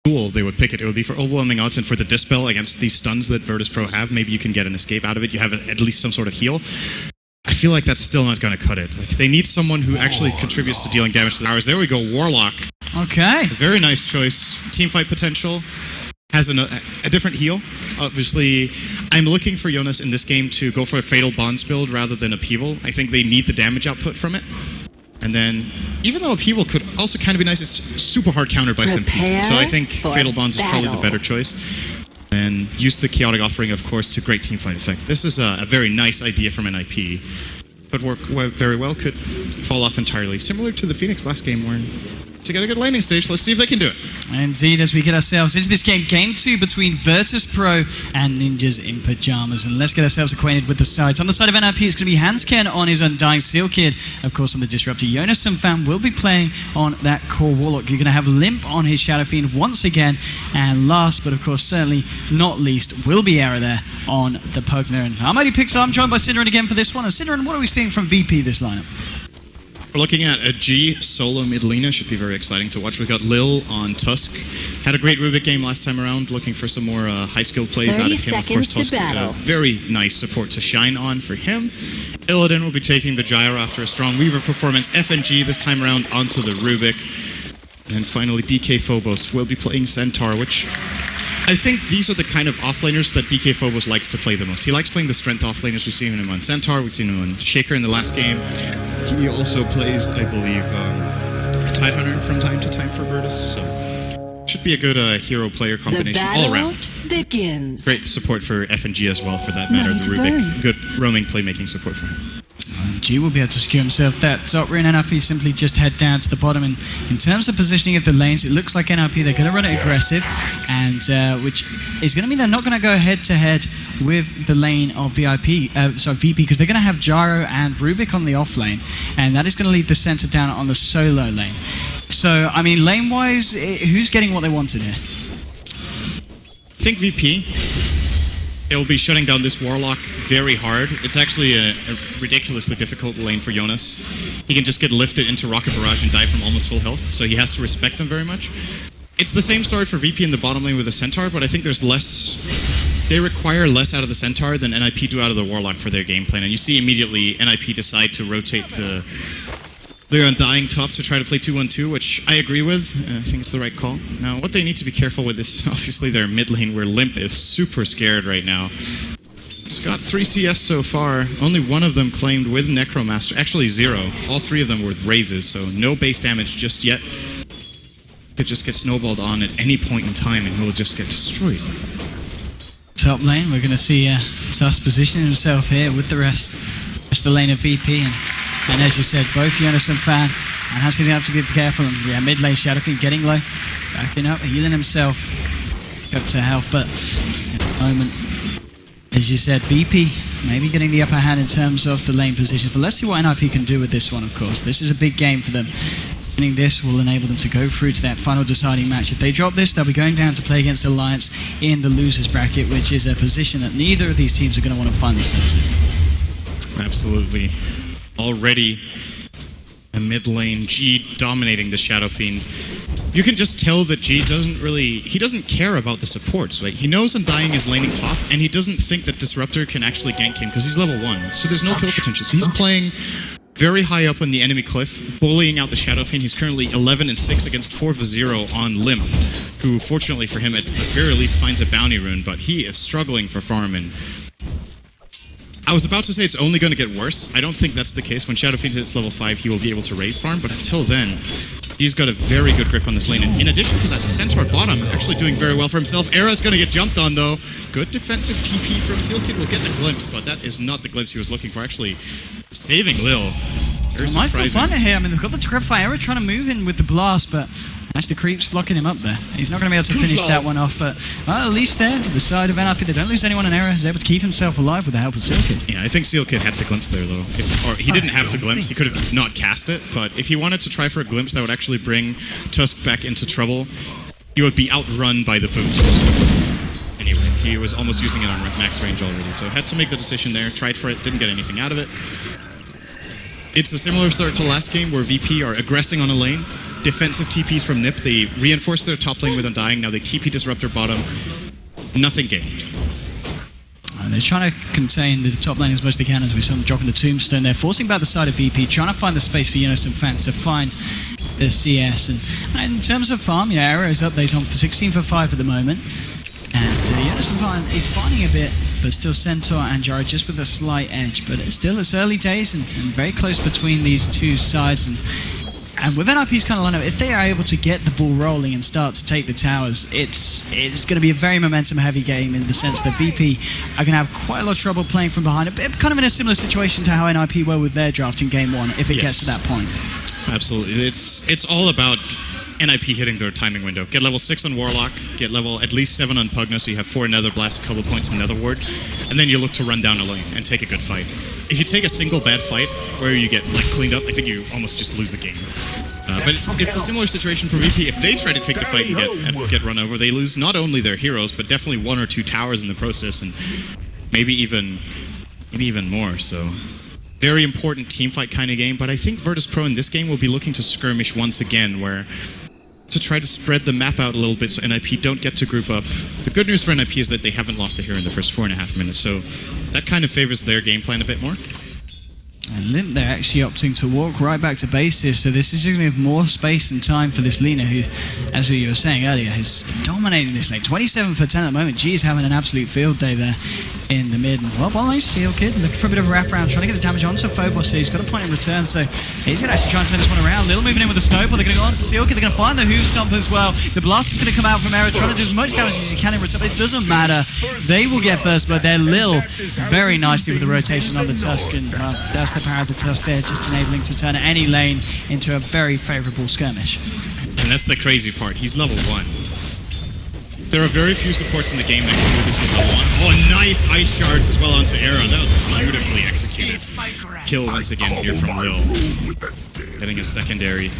duel they would pick it. It would be for overwhelming odds and for the dispel against these stuns that Virtus Pro have. Maybe you can get an escape out of it. You have at least some sort of heal. I feel like that's still not going to cut it. Like, they need someone who actually contributes to dealing damage to the towers. There we go, Warlock. Okay. A very nice choice. Teamfight potential. Has a different heal. Obviously, I'm looking for Jonas in this game to go for a Fatal Bonds build rather than Upheaval. I think they need the damage output from it. And then, even though Upheaval could also kind of be nice, it's super hard countered by Stampede. So I think Fatal Bonds is probably the better choice. And use the Chaotic Offering, of course, to great teamfight effect. This is a very nice idea from NiP. Could work very well, could fall off entirely. Similar to the Phoenix last game, where to get a good landing stage, let's see if they can do it. Indeed, as we get ourselves into this game, game 2 between Virtus Pro and Ninjas in Pyjamas. And let's get ourselves acquainted with the sides. On the side of NiP, it's going to be Hansken on his Undying Seal Kid. Of course, on the Disruptor, Jonas Fan will be playing on that core Warlock. You're going to have Limp on his Shadow Fiend once again. And last, but of course, certainly not least, will be Era there on the Pugner. And Almighty picks up. I'm joined by Sidran again for this one. And Sidran, what are we seeing from VP this lineup? We're looking at a G solo mid laner. Should be very exciting to watch. We've got Lil on Tusk. Had a great Rubik game last time around. Looking for some more high-skilled plays out of him. Of course, Tusk, very nice support to shine on for him. Illidan will be taking the Gyro after a strong Weaver performance. FNG this time around onto the Rubik. And finally, DK Phobos will be playing Centaur, which I think these are the kind of offlaners that DK Phobos likes to play the most. He likes playing the strength offlaners. We've seen him on Centaur, we've seen him on Shaker in the last game. He also plays, I believe, Tidehunter from time to time for Virtus, so should be a good hero-player combination all around. Begins. Great support for FNG as well, for that matter. The Rubik, good roaming playmaking support for him. G will be able to secure himself that top room. NiP simply just head down to the bottom. And in terms of positioning of the lanes, it looks like NiP, they're going to run it aggressive, and which is going to mean they're not going to go head-to-head with the lane of VP, because they're going to have Gyro and Rubik on the off lane, and that is going to leave the center down on the solo lane. So, I mean, lane-wise, who's getting what they wanted here? I think VP. It will be shutting down this Warlock very hard. It's actually a ridiculously difficult lane for Jonas. He can just get lifted into Rocket Barrage and die from almost full health, so he has to respect them very much. It's the same story for VP in the bottom lane with the Centaur, but I think there's less... They require less out of the Centaur than NiP do out of the Warlock for their game plan. And you see immediately NiP decide to rotate their Undying top to try to play 2-1-2, which I agree with. I think it's the right call. Now, what they need to be careful with is obviously their mid lane, where Limp is super scared right now. It's got 3 CS so far. Only one of them claimed with Necromaster. Actually, 0. All 3 of them were with raises, so no base damage just yet. Could just get snowballed on at any point in time, and he'll just get destroyed. Top lane, we're going to see Tusk positioning himself here with the rest of the lane of VP. And as you said, both Jonas Fan and Hansken's going to have to be careful. And yeah, mid lane Shadow Fiend getting low, backing up, healing himself up to health. But at the moment, as you said, VP maybe getting the upper hand in terms of the lane positions. But let's see what NiP can do with this one, of course. This is a big game for them. Winning this will enable them to go through to that final deciding match. If they drop this, they'll be going down to play against Alliance in the losers bracket, which is a position that neither of these teams are going to want to find themselves in. Absolutely. Already a mid lane, G dominating the Shadow Fiend. You can just tell that G doesn't care about the supports, right? He knows Undying is laning top, and he doesn't think that Disruptor can actually gank him because he's level 1, so there's no kill potential. So he's playing very high up on the enemy cliff, bullying out the Shadow Fiend. He's currently 11-6 against 4-0 on Limp, who fortunately for him at the very least finds a bounty rune, but he is struggling for farm. And I was about to say it's only going to get worse. I don't think that's the case. When Shadow Fiend hits level 5, he will be able to raise farm, but until then, he's got a very good grip on this lane. And in addition to that, the Centaur bottom actually doing very well for himself. Era's going to get jumped on, though. Good defensive TP from Seal Kid. Will get the glimpse, but that is not the glimpse he was looking for. Actually saving Lil. Very nice little surprising. fun here. I mean, they've got the Gripfire. Era trying to move in with the blast, but actually the creep's blocking him up there. He's not going to be able to finish that one off, but well, at least there, the side of NiP, they don't lose anyone in Era. He's able to keep himself alive with the help of Seal Kid. Yeah, I think Seal Kid had to glimpse there, though. Or he didn't have to glimpse. He could have not cast it, but if he wanted to try for a glimpse that would actually bring Tusk back into trouble, he would be outrun by the boots. Anyway, he was almost using it on max range already, so had to make the decision there. Tried for it, didn't get anything out of it. It's a similar start to last game where VP are aggressing on a lane, defensive TPs from NiP. They reinforced their top lane with Undying. Now they TP Disruptor bottom. Nothing gained. They're trying to contain the top lane as much as they can, as we saw them dropping the Tombstone. They're forcing back the side of VP, trying to find the space for Jonas and Fan to find the CS. And in terms of farm, yeah, Arrow's up. He's on for 16 for 5 at the moment. And Jonas and Fan is finding a bit, but still Centaur and Gyro just with a slight edge. But it's early days and very close between these two sides. And with NiP's kind of lineup, if they are able to get the ball rolling and start to take the towers, it's going to be a very momentum-heavy game in the sense that VP are going to have quite a lot of trouble playing from behind. Kind of in a similar situation to how NiP were with their draft in Game 1, if it gets to that point. Absolutely. It's all about NiP hitting their timing window. Get level 6 on Warlock, get level at least 7 on Pugna, so you have 4 Nether Blast, a couple points in Nether Ward, and then you look to run down a lane and take a good fight. If you take a single bad fight where you get like cleaned up, I think you almost just lose the game. But it's a similar situation for VP. If they try to take the fight and get run over, they lose not only their heroes, but definitely 1 or 2 towers in the process, and maybe even more. So very important team fight kind of game. But I think Virtus Pro in this game will be looking to skirmish once again, where to try to spread the map out a little bit so NiP don't get to group up. The good news for NiP is that they haven't lost a hero in the first 4.5 minutes, so that kind of favors their game plan a bit more. And Limp, they're actually opting to walk right back to base here, so this is going to give more space and time for this Lina, who, as you were saying earlier, is dominating this lane. 27 for 10 at the moment. G is having an absolute field day there in the mid. And, well, nice Seal Kid looking for a bit of a wraparound, trying to get the damage onto Phobos, so he's got a point in return, so he's going to actually try and turn this one around. Lil moving in with a snowball. They're going to go on to Seal Kid. They're going to find the Who Stomp as well. The blast is going to come out from Era, trying to do as much damage as he can in return. It doesn't matter. They will get first blood there. Lil very nicely with the rotation on the Tusk, and that's the power of the Tusk there, just enabling to turn any lane into a very favourable skirmish. And that's the crazy part. He's level 1. There are very few supports in the game that can do this with level 1. Oh, nice Ice Shards as well onto Aaron. That was beautifully executed. Kill once again here from Lil. Getting a secondary.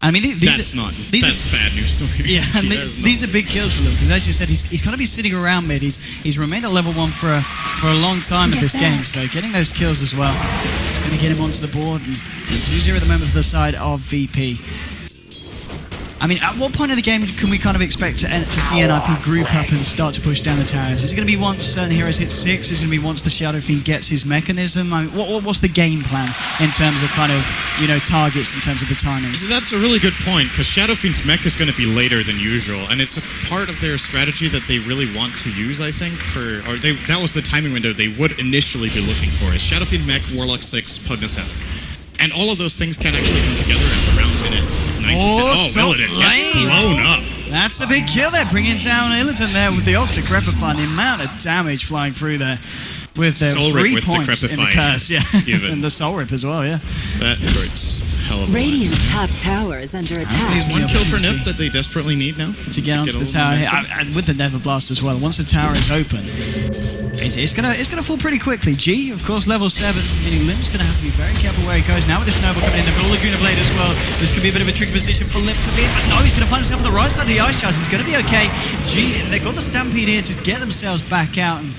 I mean, that's bad news to me. Yeah, and these are big kills for Lil, because as you said, he's going to be sitting around mid. He's remained at level 1 for a long time in this game, so getting those kills as well, it's going to get him onto the board. And it's 2-0 at the moment for the side of VP. I mean, at what point of the game can we kind of expect to see NiP group up and start to push down the towers? Is it going to be once certain heroes hit 6? Is it going to be once the Shadow Fiend gets his mechanism? I mean, what's the game plan in terms of kind of, targets in terms of the timing? So that's a really good point, because Shadow Fiend's mech is going to be later than usual, and it's a part of their strategy that they really want to use, I think, that was the timing window they would initially be looking for, is Shadow Fiend mech, Warlock 6, Pugna 7. And all of those things can actually come together at around minute 9 to 10. Oh, will it get blown up? That's a big kill there, bringing down Illiton there with the Octa Crepify. The amount of damage flying through there with the 3 points in the curse. Yeah, and the Soul Rip as well, yeah. That hurts. Hell of a lot. Radiant's top tower is under attack. There's one kill for NiP that they desperately need now. To get onto the tower here, and with the Nether Blast as well. Once the tower is open, it's gonna fall pretty quickly. G, of course, level 7, meaning Limp's gonna have to be very careful where he goes. Now with the Snowball coming in, they've got all Laguna Blade as well. This could be a bit of a tricky position for Limp to be in, but no, he's gonna find himself on the right side of the Ice Shards. He's gonna be okay. G, they've got the Stampede here to get themselves back out, and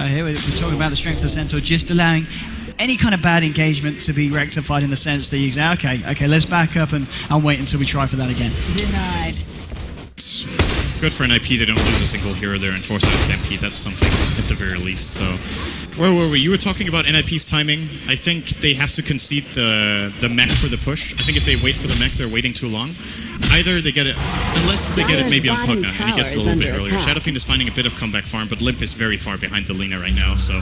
here we're talking about the strength of the Centaur, just allowing any kind of bad engagement to be rectified in the sense that you say, okay, let's back up and wait until we try for that again. Denied. It's good for NiP. They don't lose a single hero there and force out a Stampede. That's something at the very least. So, where were we? You were talking about NiP's timing. I think they have to concede the mech for the push. I think if they wait for the mech, they're waiting too long. Either they get it, unless they get it maybe on Pugna, and he gets it a little bit earlier. Shadow Fiend is finding a bit of comeback farm, but Limp is very far behind the Lina right now, so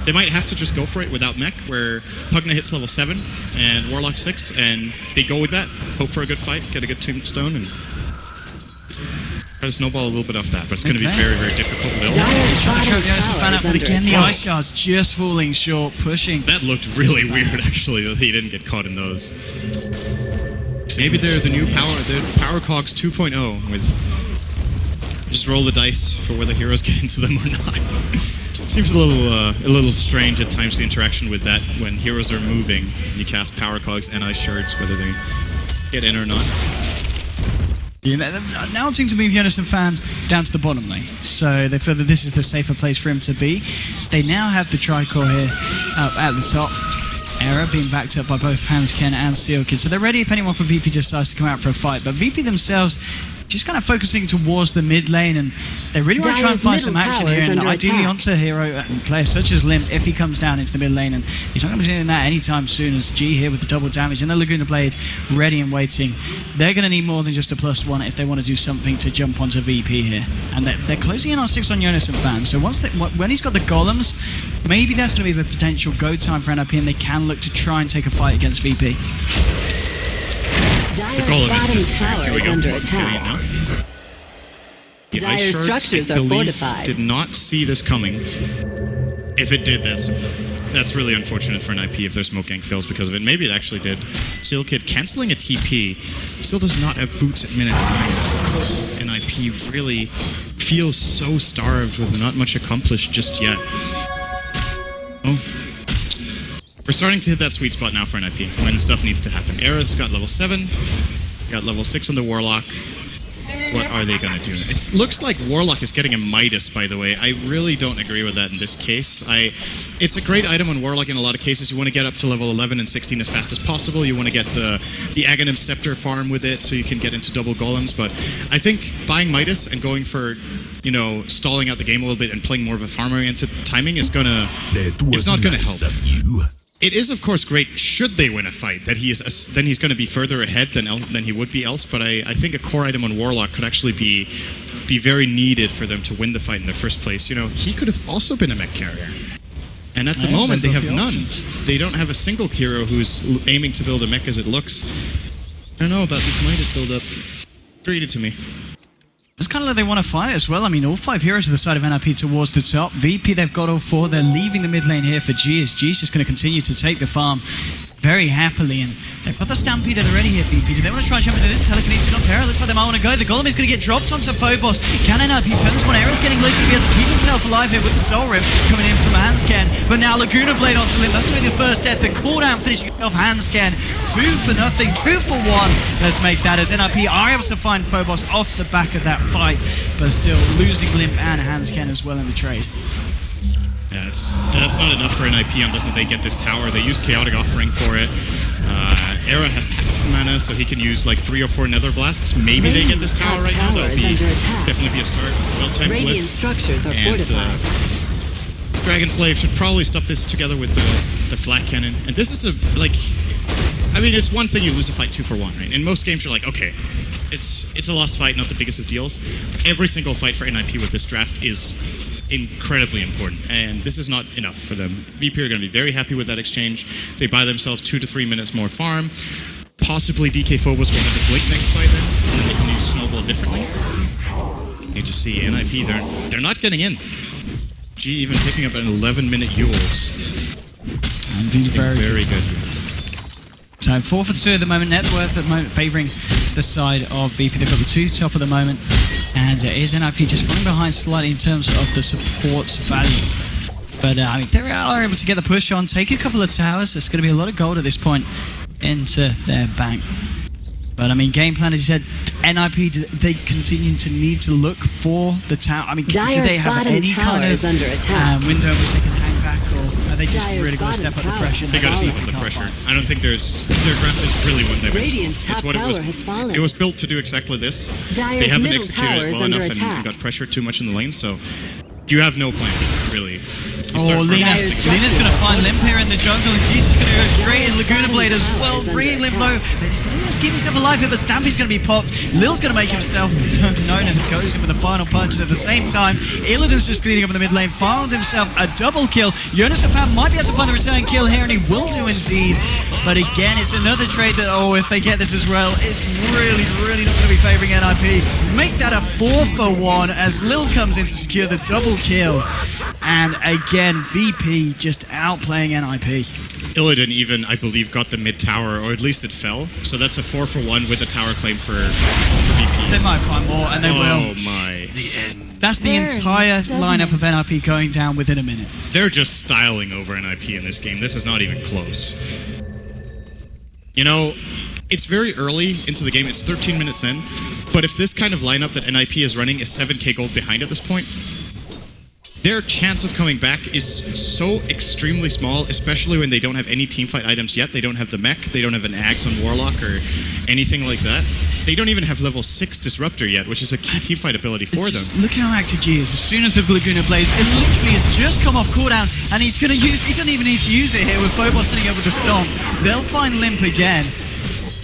they might have to just go for it without mech, where Pugna hits level 7 and Warlock 6, and they go with that, hope for a good fight, get a good Tombstone, and try to snowball a little bit off that, but it's going to be very, very difficult. But again, the Ice Shards just falling short, pushing. That looked really weird, actually, that he didn't get caught in those. Maybe they're the new power cogs 2.0 with just roll the dice for whether heroes get into them or not. Seems a little strange at times, the interaction with that when heroes are moving. You cast power cogs and Ice Shards, whether they get in or not. Yeah, now it seems to move Jonas and Fan down to the bottom lane, so they feel that this is the safer place for him to be. They now have the Tricor here at the top. Error being backed up by both Hansken and Sealkid. So they're ready if anyone from VP decides to come out for a fight. But VP themselves just kind of focusing towards the mid lane, and they really want to try and find some action here. And ideally onto a hero and players such as Limp if he comes down into the mid lane. And he's not going to be doing that anytime soon, as G here with the double damage and the Laguna Blade ready and waiting. They're going to need more than just a +1 if they want to do something to jump onto VP here. And they're closing in on 6 on Jonas and Fan. So when he's got the golems, maybe that's going to be the potential go time for NiP, and they can look to try and take a fight against VP. Dyer's bottom tower is under attack. Dyer's structures are fortified. Did not see this coming. If it did, that's really unfortunate for NiP if their smoke gank fails because of it. Maybe it actually did. Sealkid canceling a TP still does not have boots at minute 9, I suppose. NiP really feels so starved with not much accomplished just yet. Oh. We're starting to hit that sweet spot now for NiP when stuff needs to happen. Era's got level 7, got level 6 on the Warlock. What are they going to do? It looks like Warlock is getting a Midas, by the way. I really don't agree with that in this case. It's a great item on Warlock in a lot of cases. You want to get up to level 11 and 16 as fast as possible. You want to get the Aghanim Scepter farm with it so you can get into double golems. But I think buying Midas and going for, you know, stalling out the game a little bit and playing more of a farm-oriented timing is going to... It's not going to help. It is, of course, great should they win a fight, that then he's going to be further ahead than he would be else, but I think a core item on Warlock could actually be very needed for them to win the fight in the first place. You know, he could have also been a mech carrier. And at the moment, they have none. They don't have a single hero who's aiming to build a mech as it looks. I don't know about this Midas build-up. It's treated to me. It's kind of like they want to fight as well. I mean, all 5 heroes to the side of NiP towards the top. VP, they've got all 4. They're leaving the mid lane here for G, as G's just going to continue to take the farm very happily. And they've got the Stampede already here, VP. Do they want to try and jump into this? Telekinesis on Terra. Looks like they might want to go. The Golem is going to get dropped onto Phobos. Can NiP turn this one? Era's getting loose to be able to keep himself alive here with the Soul Rip coming in from Hansken. But now Laguna Blade onto Limp. That's going to be the first death. The cooldown finishing off Hansken. 2 for nothing. 2 for 1. Let's make that as NiP are able to find Phobos off the back of that fight, but still losing Limp and Hansken as well in the trade. Yeah, that's not enough for NiP unless they get this tower. They use Chaotic Offering for it. Era has half mana, so he can use like 3 or 4 Nether Blasts. Maybe they get this tower right now. That would definitely be a start. Well-timed Radiant structures are fortified. Dragon Slave should probably stop this together with the Flat Cannon. And this is I mean, it's one thing you lose a fight 2 for 1, right? In most games, you're like, okay, it's a lost fight, not the biggest of deals. Every single fight for NiP with this draft is incredibly important, and this is not enough for them. VP are going to be very happy with that exchange. They buy themselves 2 to 3 minutes more farm. Possibly DK Phobos will have a blink next fight then, and then they can use Snowball differently. You just see NiP, they're not getting in. G even picking up an 11-minute Yules. And he's very good. So 4 for 2 at the moment. Net worth at the moment favouring the side of VP. They've got the 2 top at the moment. And is NiP just falling behind slightly in terms of the support's value. But I mean, they are able to get the push on, take a couple of towers. There's going to be a lot of gold at this point into their bank. But I mean, game plan, as you said, NiP, they continue to need to look for the tower. I mean, do they have any kind of window in which they can hang back, or are they just really going to step up the pressure? They got to step up the pressure. I don't think their draft is really one-dimensional. It's what it was built to do exactly this. They haven't executed it well enough and got pressured too much in the lane, so you have no plan, really. Oh, Lena's going to find Limp here in the jungle, and she's just going to go straight in Laguna Blade as well, bringing Limp low. He's going to just keep himself alive here, but Stampy's going to be popped. Lil's going to make himself known as he goes in with the final punch. And at the same time, Illidan's just cleaning up in the mid lane, found himself a double kill. Jonas and Fam might be able to find the return kill here, and he will do indeed. But again, it's another trade that, if they get this as well, it's really, really not going to be favouring NiP. Make that a 4 for 1 as Lil comes in to secure the double kill. And again, VP just outplaying NiP. Illidan even, I believe, got the mid tower, or at least it fell. So that's a 4 for 1 with a tower claim for VP. They might find more, and they will. Oh my. That's the entire lineup of NiP going down within a minute. They're just styling over NiP in this game. This is not even close. You know, it's very early into the game. It's 13 minutes in. But if this kind of lineup that NiP is running is 7k gold behind at this point, their chance of coming back is so extremely small, especially when they don't have any teamfight items yet. They don't have the mech, they don't have an Axe on Warlock or anything like that. They don't even have level 6 Disruptor yet, which is a key teamfight ability for them. Look how active G is. As soon as the Laguna plays, it literally has just come off cooldown, and he's going to use, he doesn't even need to use it here with Phobos sitting over the Stomp. They'll find Limp again.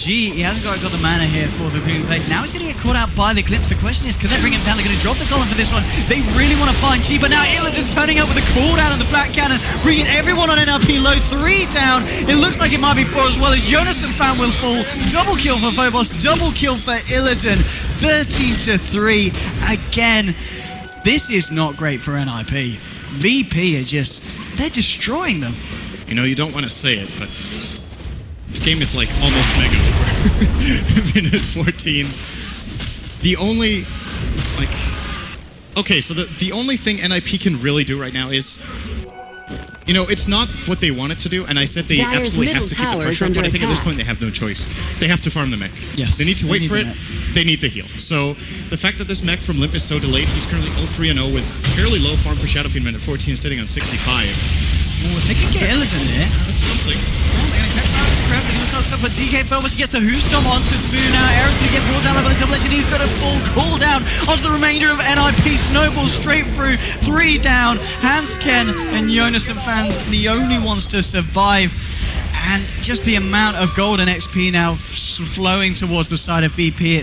G, he hasn't got the mana here for the Laguna play. Now he's going to get caught out by the Eclipse. The question is, can they bring him down? They're going to drop the column for this one. They really want to find G, but now Illidan turning up with the cooldown and the flat cannon, bringing everyone on NRP low. 3 down. It looks like it might be 4 as well, as Jonas and Fan will fall. Double kill for Phobos, double kill for Illidan. 13-3. Again, this is not great for NiP. VP are just, they're destroying them. You know, you don't want to say it, but this game is like almost mega over. Minute 14. The only, like, okay, so the only thing NiP can really do right now is, you know, it's not what they wanted to do, and I said they absolutely have to keep the pressure up, but I think at this point they have no choice. They have to farm the mech. Yes. They need to wait for it. They need the heal. So the fact that this mech from Limp is so delayed, he's currently 0-3-0 with fairly low farm for Shadowfiend, minute 14, sitting on 65. Oh, if they can get Illidan there, that's something. Well, they're going to catch out the crap. They're going to start stuff, but DK Phobos gets the Who-Stomp onto 2 now. Eric's going to get brought down by the double edge, and he's got a full cooldown onto the remainder of NiP. Snowballs straight through. 3 down. Hansken and Jonas and Fans, the only ones to survive. And just the amount of gold and XP now flowing towards the side of VP,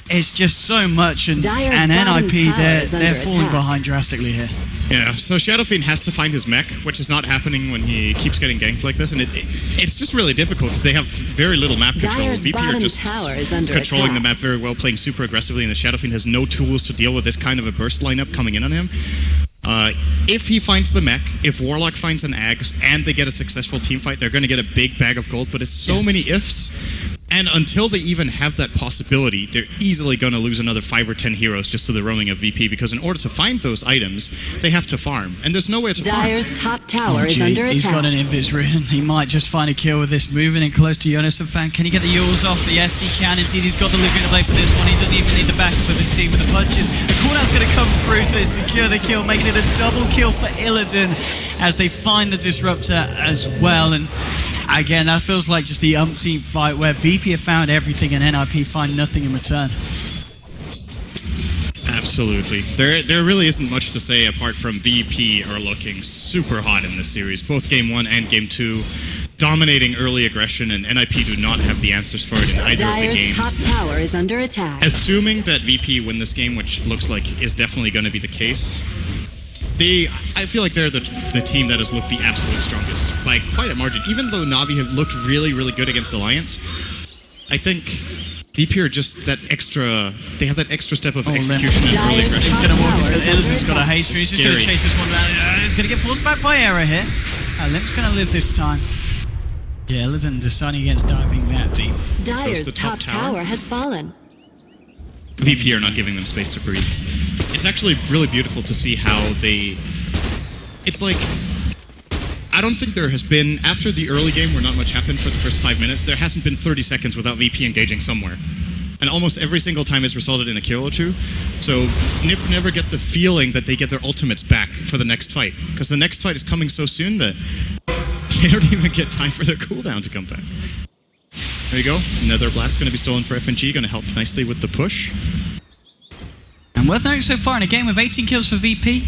it's just so much, and NiP, they're falling behind drastically here. Yeah, so Shadowfiend has to find his mech, which is not happening when he keeps getting ganked like this, and it's just really difficult because they have very little map control. VP are just controlling the map very well, playing super aggressively, and the Shadowfiend has no tools to deal with this kind of a burst lineup coming in on him. If he finds the mech, if Warlock finds an Axe, and they get a successful teamfight, they're going to get a big bag of gold, but it's so many ifs. And until they even have that possibility, they're easily going to lose another 5 or 10 heroes just to the roaming of VP, because in order to find those items, they have to farm. And there's nowhere to farm. Dire's top tower is under attack. He's got an invis written. He might just find a kill with this, moving in close to Jonas and Fan. Can he get the Yules off? Yes, he can. Indeed, he's got the Laguna Blade for this one. He doesn't even need the backup of his team with the punches. The cooldown's going to come through to secure the kill, making it a double kill for Illidan as they find the Disruptor as well. And again, that feels like just the umpteenth fight where VP have found everything and NiP find nothing in return. Absolutely. There really isn't much to say apart from VP are looking super hot in this series. Both Game 1 and Game 2 dominating early aggression, and NiP do not have the answers for it in either of the games. Dire's top tower is under attack. Assuming that VP win this game, which looks like is definitely going to be the case, I feel like they're the team that has looked the absolute strongest by quite a margin. Even though Na'Vi have looked really, really good against Alliance, I think VP are just that extra, they have that extra step of execution and early aggression. He's going to walk into Illidan's got a haste, he's just going to chase this one down. He's going to get forced back by Era here. Limp's going to live this time. Yeah, Illidan deciding against diving that deep. Dire's top tower has fallen. VP are not giving them space to breathe. It's actually really beautiful to see how it's like, I don't think there has been, after the early game where not much happened for the first 5 minutes, there hasn't been 30 seconds without VP engaging somewhere. And almost every single time it's resulted in a kill or two. So NiP never get the feeling that they get their ultimates back for the next fight. Because the next fight is coming so soon that they don't even get time for their cooldown to come back. There you go. Another blast going to be stolen for FNG, going to help nicely with the push. And worth noting so far in a game with 18 kills for VP,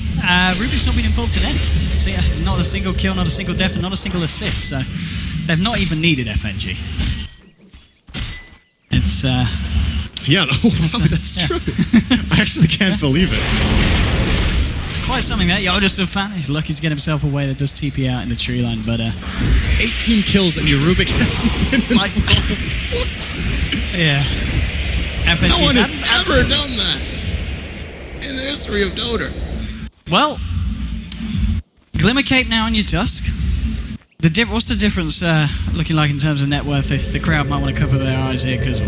Ruby's not been involved in anything. So yeah, not a single kill, not a single death, and not a single assist. So they've not even needed FNG. It's yeah, that's true. I actually can't believe it. It's quite something that Jonas and Fan, he's lucky to get himself away that does TP out in the tree line, but 18 kills and your Rubik hasn't been like what? Yeah. No one has ever done that in the history of Dota. Well, Glimmer Cape now on your Tusk. What's the difference looking like in terms of net worth? If the crowd might want to cover their eyes here, because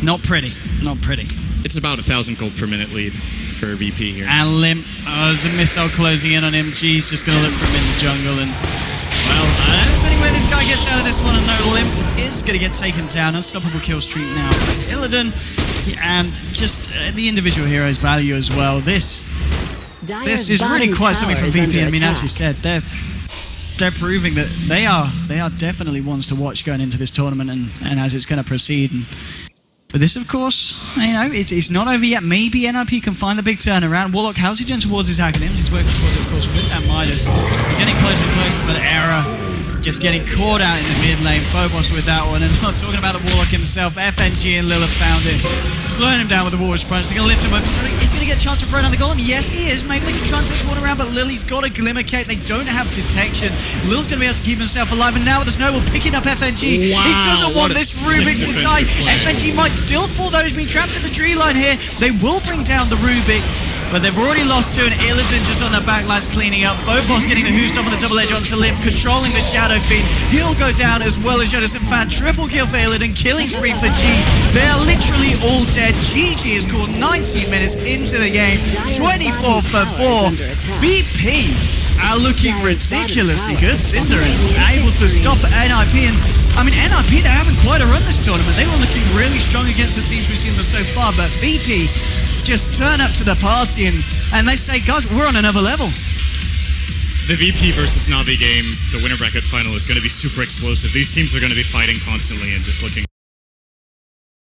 not pretty, not pretty. It's about 1,000 gold per minute lead for VP here. And Limp, there's a missile closing in on him. G's just going to look for him in the jungle, and well, there's any way this guy gets out of this one, and no, Limp is going to get taken down. Unstoppable kill streak now. Illidan, and just the individual hero's value as well. This this is really quite something from VP. I mean, as you said, they're proving that they are definitely ones to watch going into this tournament and as it's going to proceed. But this, of course, you know, it's not over yet. Maybe NiP can find the big turnaround. Warlock, how's he doing towards his academics? He's working towards it, of course, with that Midas. He's getting closer and closer, but error. Just getting caught out in the mid lane. Phobos with that one. And not talking about the Warlock himself. FNG and Lilith found it. Slowing him down with the Warwick punch. They're going to lift him up. He's going to get a chance to throw another golem. Yes, he is. Maybe they can try and touch one around, but Lily's got a Glimmer Cake. They don't have detection. Lil's going to be able to keep himself alive. And now with the Snowball picking up FNG. Wow, he doesn't want this Rubik to die. FNG might still fall, though. He's been trapped at the tree line here. They will bring down the Rubik. But they've already lost two, and Illidan just on the backlines cleaning up. Phobos getting the Hoost up on the double edge onto Limb, controlling the Shadow Fiend. He'll go down as well as Jonathan Fan. Triple kill for Illidan, killing spree for G. They are literally all dead. GG is called 19 minutes into the game. 24 for 4. VP are looking ridiculously good. Synderen able to stop NiP. And I mean, NiP, they're having quite a run this tournament. They were looking really strong against the teams we've seen so far, but VP just turn up to the party and they say, guys, we're on another level. The VP versus Navi game, the winner bracket final, is going to be super explosive. These teams are going to be fighting constantly and just looking